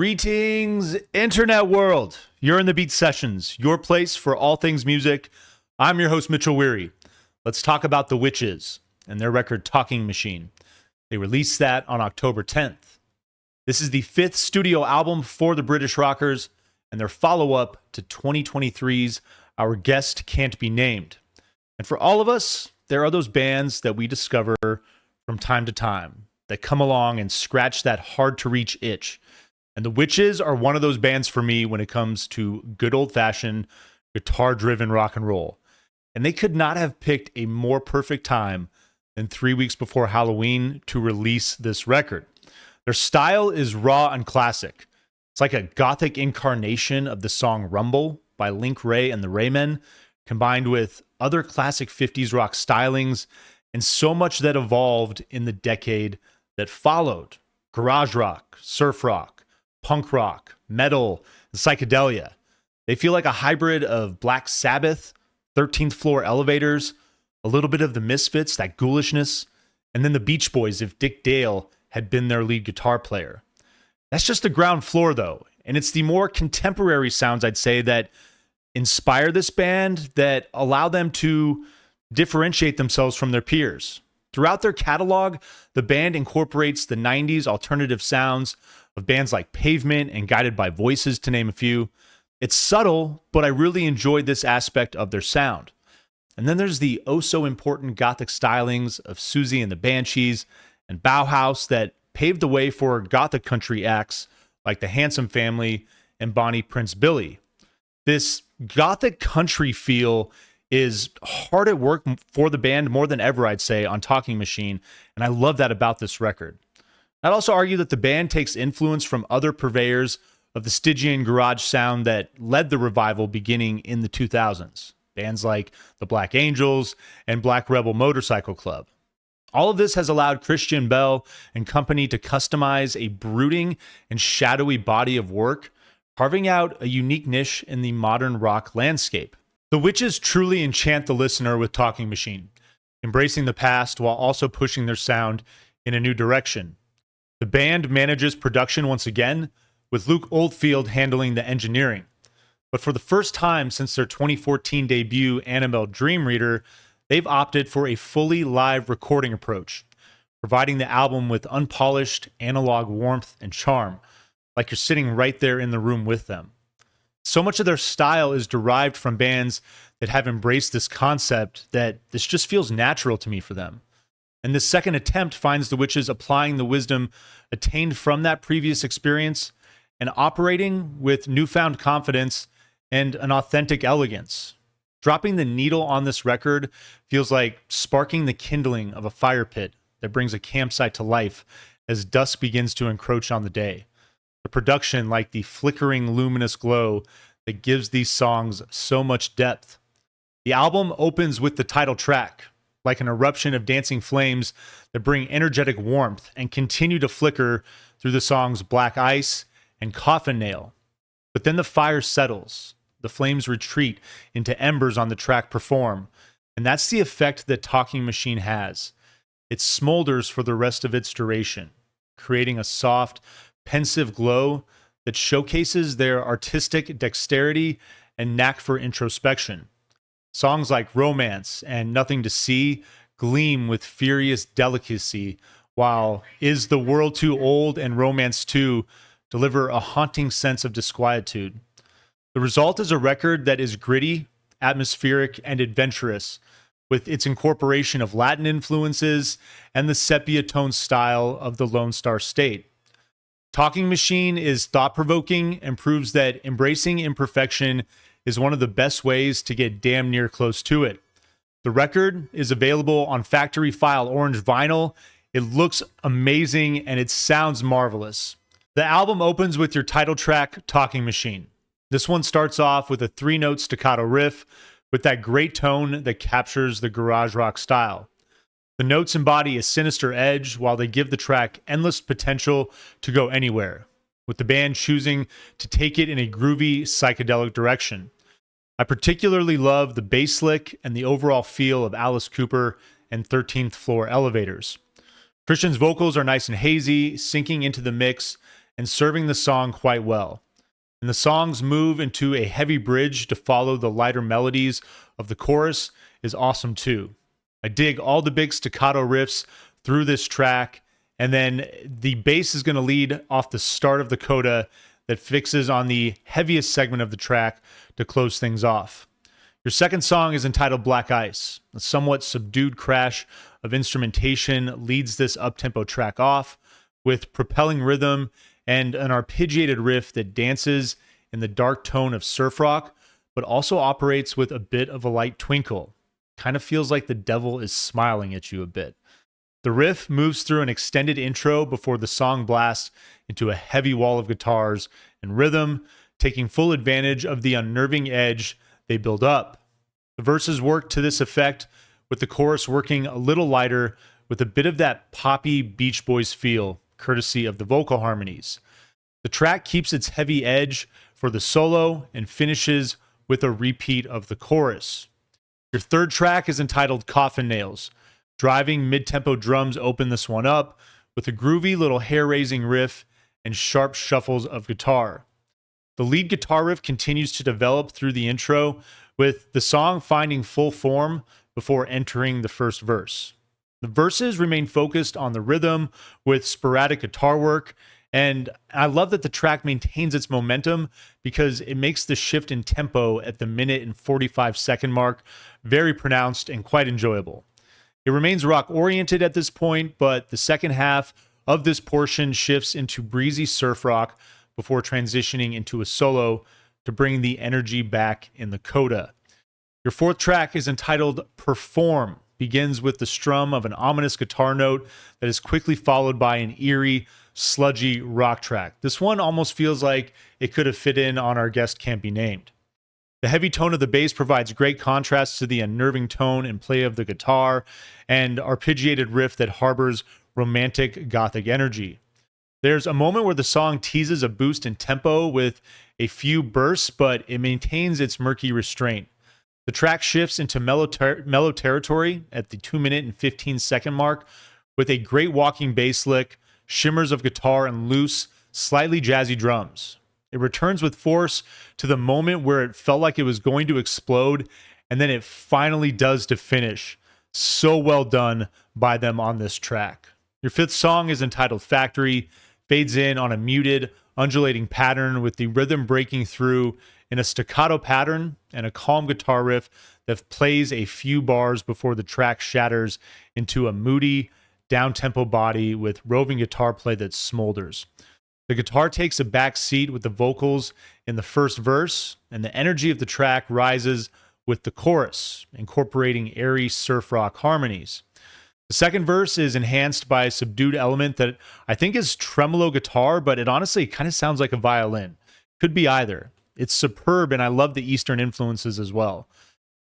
Greetings, internet world. You're in the Beat Sessions, your place for all things music. I'm your host, Mitchell Weary. Let's talk about the Wytches and their record Talking Machine. They released that on October 10th. This is the fifth studio album for the British rockers and their follow-up to 2023's Our Guest Can't Be Named. And for all of us, there are those bands that we discover from time to time that come along and scratch that hard-to-reach itch. And the Wytches are one of those bands for me when it comes to good old-fashioned, guitar-driven rock and roll. And they could not have picked a more perfect time than 3 weeks before Halloween to release this record. Their style is raw and classic. It's like a gothic incarnation of the song Rumble by Link Wray and the Raymen, combined with other classic 50s rock stylings and so much that evolved in the decade that followed. Garage rock, surf rock, punk rock, metal, and psychedelia. They feel like a hybrid of Black Sabbath, 13th Floor Elevators, a little bit of the Misfits, that ghoulishness, and then the Beach Boys if Dick Dale had been their lead guitar player. That's just the ground floor, though, and it's the more contemporary sounds, I'd say, that inspire this band, that allow them to differentiate themselves from their peers. Throughout their catalog, the band incorporates the 90s alternative sounds of bands like Pavement and Guided by Voices, to name a few. It's subtle, but I really enjoyed this aspect of their sound. And then there's the oh-so-important gothic stylings of Susie and the Banshees and Bauhaus that paved the way for gothic country acts like the Handsome Family and Bonnie Prince Billy. This gothic country feel is hard at work for the band more than ever, I'd say, on Talking Machine, and I love that about this record. I'd also argue that the band takes influence from other purveyors of the Stygian garage sound that led the revival beginning in the 2000s. Bands like the Black Angels and Black Rebel Motorcycle Club. All of this has allowed Christian Bell and company to customize a brooding and shadowy body of work, carving out a unique niche in the modern rock landscape. The Wytches truly enchant the listener with Talking Machine, embracing the past while also pushing their sound in a new direction. The band manages production once again, with Luke Oldfield handling the engineering. But for the first time since their 2014 debut, Annabelle Dream Reader, they've opted for a fully live recording approach, providing the album with unpolished analog warmth and charm, like you're sitting right there in the room with them. So much of their style is derived from bands that have embraced this concept that this just feels natural to me for them. And this second attempt finds the Wytches applying the wisdom attained from that previous experience and operating with newfound confidence and an authentic elegance. Dropping the needle on this record feels like sparking the kindling of a fire pit that brings a campsite to life as dusk begins to encroach on the day. The production, like the flickering luminous glow that gives these songs so much depth. The album opens with the title track, like an eruption of dancing flames that bring energetic warmth and continue to flicker through the songs Black Ice and Coffin Nail. But then the fire settles, the flames retreat into embers on the track Perform, and that's the effect that Talking Machine has. It smolders for the rest of its duration, creating a soft, pensive glow that showcases their artistic dexterity and knack for introspection. Songs like Romance and Nothing to See gleam with furious delicacy, while Is the World Too Old and Romance 2 deliver a haunting sense of disquietude. The result is a record that is gritty, atmospheric, and adventurous, with its incorporation of Latin influences and the sepia tone style of the Lone Star State. Talking Machine is thought-provoking and proves that embracing imperfection is one of the best ways to get damn near close to it. The record is available on factory file orange vinyl. It looks amazing and it sounds marvelous. The album opens with your title track, Talking Machine. This one starts off with a 3-note staccato riff with that great tone that captures the garage rock style. The notes embody a sinister edge while they give the track endless potential to go anywhere, with the band choosing to take it in a groovy, psychedelic direction. I particularly love the bass lick and the overall feel of Alice Cooper and 13th Floor Elevators. Christian's vocals are nice and hazy, sinking into the mix and serving the song quite well. And the songs move into a heavy bridge to follow the lighter melodies of the chorus is awesome too. I dig all the big staccato riffs through this track, and then the bass is going to lead off the start of the coda that fixes on the heaviest segment of the track to close things off. Your second song is entitled Black Ice. A somewhat subdued crash of instrumentation leads this up-tempo track off with propelling rhythm and an arpeggiated riff that dances in the dark tone of surf rock, but also operates with a bit of a light twinkle. Kind of feels like the devil is smiling at you a bit. The riff moves through an extended intro before the song blasts into a heavy wall of guitars and rhythm, taking full advantage of the unnerving edge they build up. The verses work to this effect, with the chorus working a little lighter with a bit of that poppy Beach Boys feel, courtesy of the vocal harmonies. The track keeps its heavy edge for the solo and finishes with a repeat of the chorus. Your third track is entitled Coffin Nails. Driving mid-tempo drums open this one up with a groovy little hair-raising riff and sharp shuffles of guitar. The lead guitar riff continues to develop through the intro, with the song finding full form before entering the first verse. The verses remain focused on the rhythm with sporadic guitar work, and I love that the track maintains its momentum because it makes the shift in tempo at the minute and 45-second mark very pronounced and quite enjoyable. It remains rock-oriented at this point, but the second half of this portion shifts into breezy surf rock before transitioning into a solo to bring the energy back in the coda. Your fourth track is entitled Perform. Begins with the strum of an ominous guitar note that is quickly followed by an eerie, sludgy rock track. This one almost feels like it could have fit in on Our Guest Can't Be Named. The heavy tone of the bass provides great contrast to the unnerving tone and play of the guitar and arpeggiated riff that harbors romantic gothic energy. There's a moment where the song teases a boost in tempo with a few bursts, but it maintains its murky restraint. The track shifts into mellow territory at the 2-minute and 15-second mark with a great walking bass lick, shimmers of guitar, and loose, slightly jazzy drums. It returns with force to the moment where it felt like it was going to explode, and then it finally does to finish. So well done by them on this track. Your fifth song is entitled Factory, fades in on a muted, undulating pattern with the rhythm breaking through in a staccato pattern and a calm guitar riff that plays a few bars before the track shatters into a moody, down-tempo body with roving guitar play that smolders. The guitar takes a back seat with the vocals in the first verse, and the energy of the track rises with the chorus, incorporating airy surf rock harmonies. The second verse is enhanced by a subdued element that I think is tremolo guitar, but it honestly kind of sounds like a violin. Could be either. It's superb, and I love the Eastern influences as well.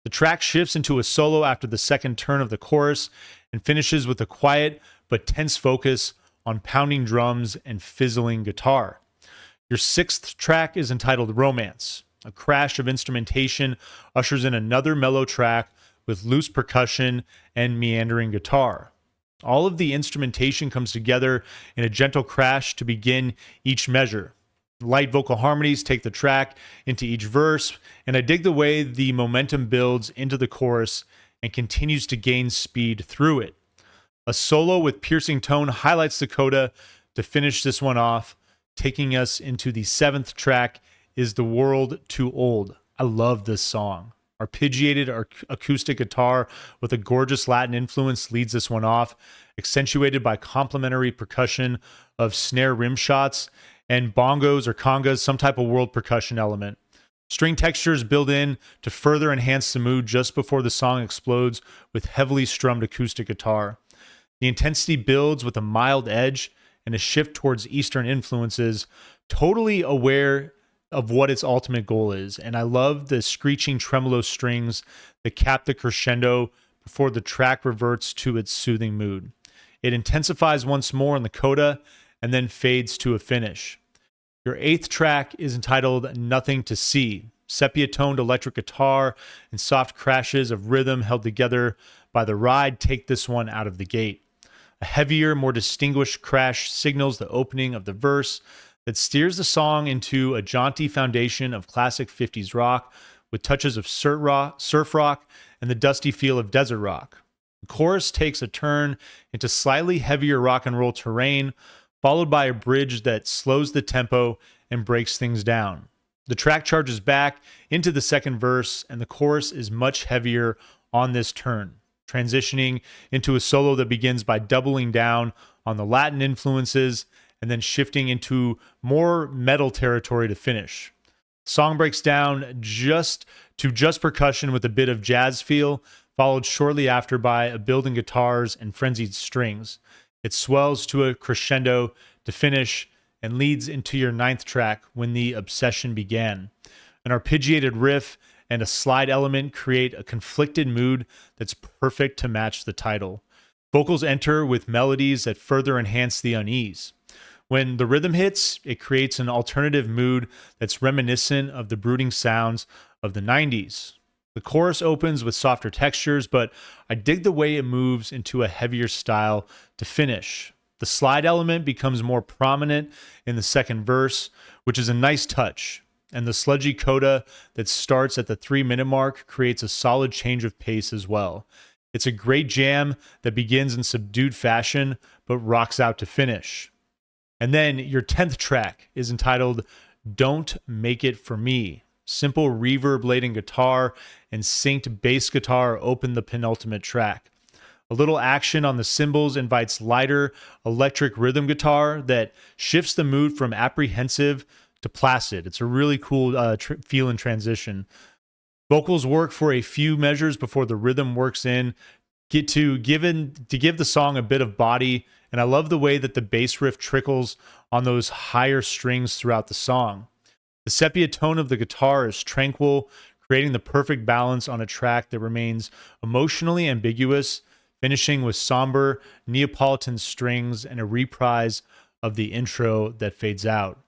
The track shifts into a solo after the second turn of the chorus and finishes with a quiet but tense focus on pounding drums and fizzling guitar. Your sixth track is entitled Romance. A crash of instrumentation ushers in another mellow track with loose percussion and meandering guitar. All of the instrumentation comes together in a gentle crash to begin each measure. Light vocal harmonies take the track into each verse, and I dig the way the momentum builds into the chorus and continues to gain speed through it. A solo with piercing tone highlights the coda to finish this one off. Taking us into the seventh track is The World Too Old. I love this song. Arpeggiated acoustic guitar with a gorgeous Latin influence leads this one off, accentuated by complementary percussion of snare rim shots and bongos or congas, some type of world percussion element. String textures build in to further enhance the mood just before the song explodes with heavily strummed acoustic guitar. The intensity builds with a mild edge and a shift towards Eastern influences, totally aware of what its ultimate goal is. And I love the screeching tremolo strings that cap the crescendo before the track reverts to its soothing mood. It intensifies once more in the coda and then fades to a finish. Your eighth track is entitled Nothing to See. Sepia-toned electric guitar and soft crashes of rhythm held together by the ride take this one out of the gate. A heavier, more distinguished crash signals the opening of the verse that steers the song into a jaunty foundation of classic 50s rock with touches of surf rock and the dusty feel of desert rock. The chorus takes a turn into slightly heavier rock and roll terrain, followed by a bridge that slows the tempo and breaks things down. The track charges back into the second verse, and the chorus is much heavier on this turn, transitioning into a solo that begins by doubling down on the Latin influences and then shifting into more metal territory to finish. The song breaks down just percussion with a bit of jazz feel, followed shortly after by a building guitars and frenzied strings. It swells to a crescendo to finish and leads into your ninth track, When the Obsession Began. An arpeggiated riff and a slide element create a conflicted mood that's perfect to match the title. Vocals enter with melodies that further enhance the unease. When the rhythm hits, it creates an alternative mood that's reminiscent of the brooding sounds of the 90s. The chorus opens with softer textures, but I dig the way it moves into a heavier style to finish. The slide element becomes more prominent in the second verse, which is a nice touch. And the sludgy coda that starts at the 3-minute mark creates a solid change of pace as well. It's a great jam that begins in subdued fashion, but rocks out to finish. And then your 10th track is entitled Don't Make It For Me. Simple reverb-laden guitar and synced bass guitar open the penultimate track. A little action on the cymbals invites lighter electric rhythm guitar that shifts the mood from apprehensive to placid. It's a really cool feel and transition. Vocals work for a few measures before the rhythm works in, give the song a bit of body, and I love the way that the bass riff trickles on those higher strings throughout the song. The sepia tone of the guitar is tranquil, creating the perfect balance on a track that remains emotionally ambiguous, finishing with somber Neapolitan strings and a reprise of the intro that fades out.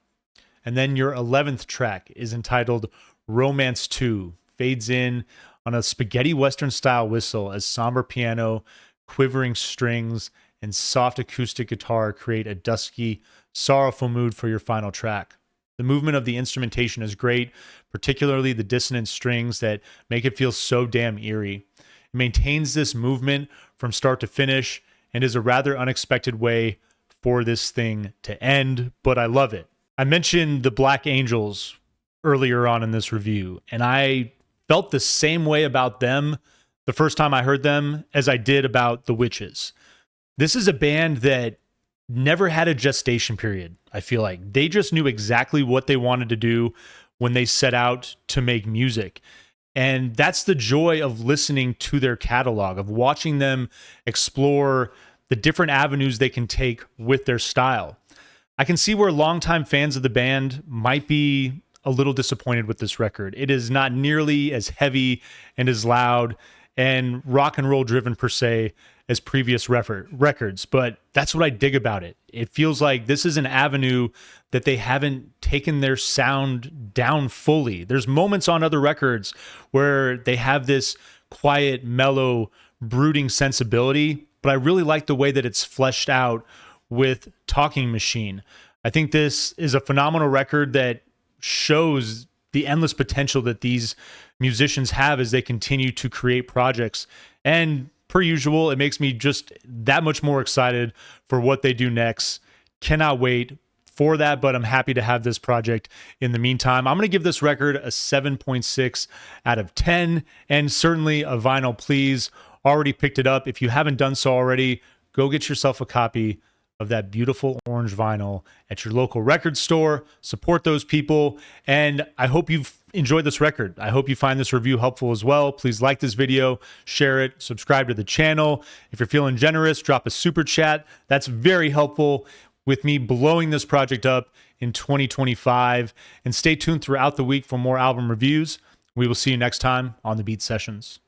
And then your 11th track is entitled Romance 2, fades in on a spaghetti western style whistle as somber piano, quivering strings, and soft acoustic guitar create a dusky, sorrowful mood for your final track. The movement of the instrumentation is great, particularly the dissonant strings that make it feel so damn eerie. It maintains this movement from start to finish and is a rather unexpected way for this thing to end, but I love it. I mentioned the Black Angels earlier on in this review, and I felt the same way about them the first time I heard them as I did about the Wytches. This is a band that never had a gestation period, I feel like. They just knew exactly what they wanted to do when they set out to make music. And that's the joy of listening to their catalog, of watching them explore the different avenues they can take with their style. I can see where longtime fans of the band might be a little disappointed with this record. It is not nearly as heavy and as loud and rock and roll driven per se as previous records, but that's what I dig about it. It feels like this is an avenue that they haven't taken their sound down fully. There's moments on other records where they have this quiet, mellow, brooding sensibility, but I really like the way that it's fleshed out with Talking Machine. I think this is a phenomenal record that shows the endless potential that these musicians have as they continue to create projects. And per usual, it makes me just that much more excited for what they do next. Cannot wait for that, but I'm happy to have this project in the meantime. I'm going to give this record a 7.6 out of 10, and certainly a vinyl, please. Already picked it up. If you haven't done so already, go get yourself a copy of that beautiful orange vinyl at your local record store. Support those people, and I hope you've enjoyed this record. I hope you find this review helpful as well. Please like this video, share it, subscribe to the channel. If you're feeling generous, drop a super chat. That's very helpful with me blowing this project up in 2025. And stay tuned throughout the week for more album reviews. We will see you next time on the Beat Sessions.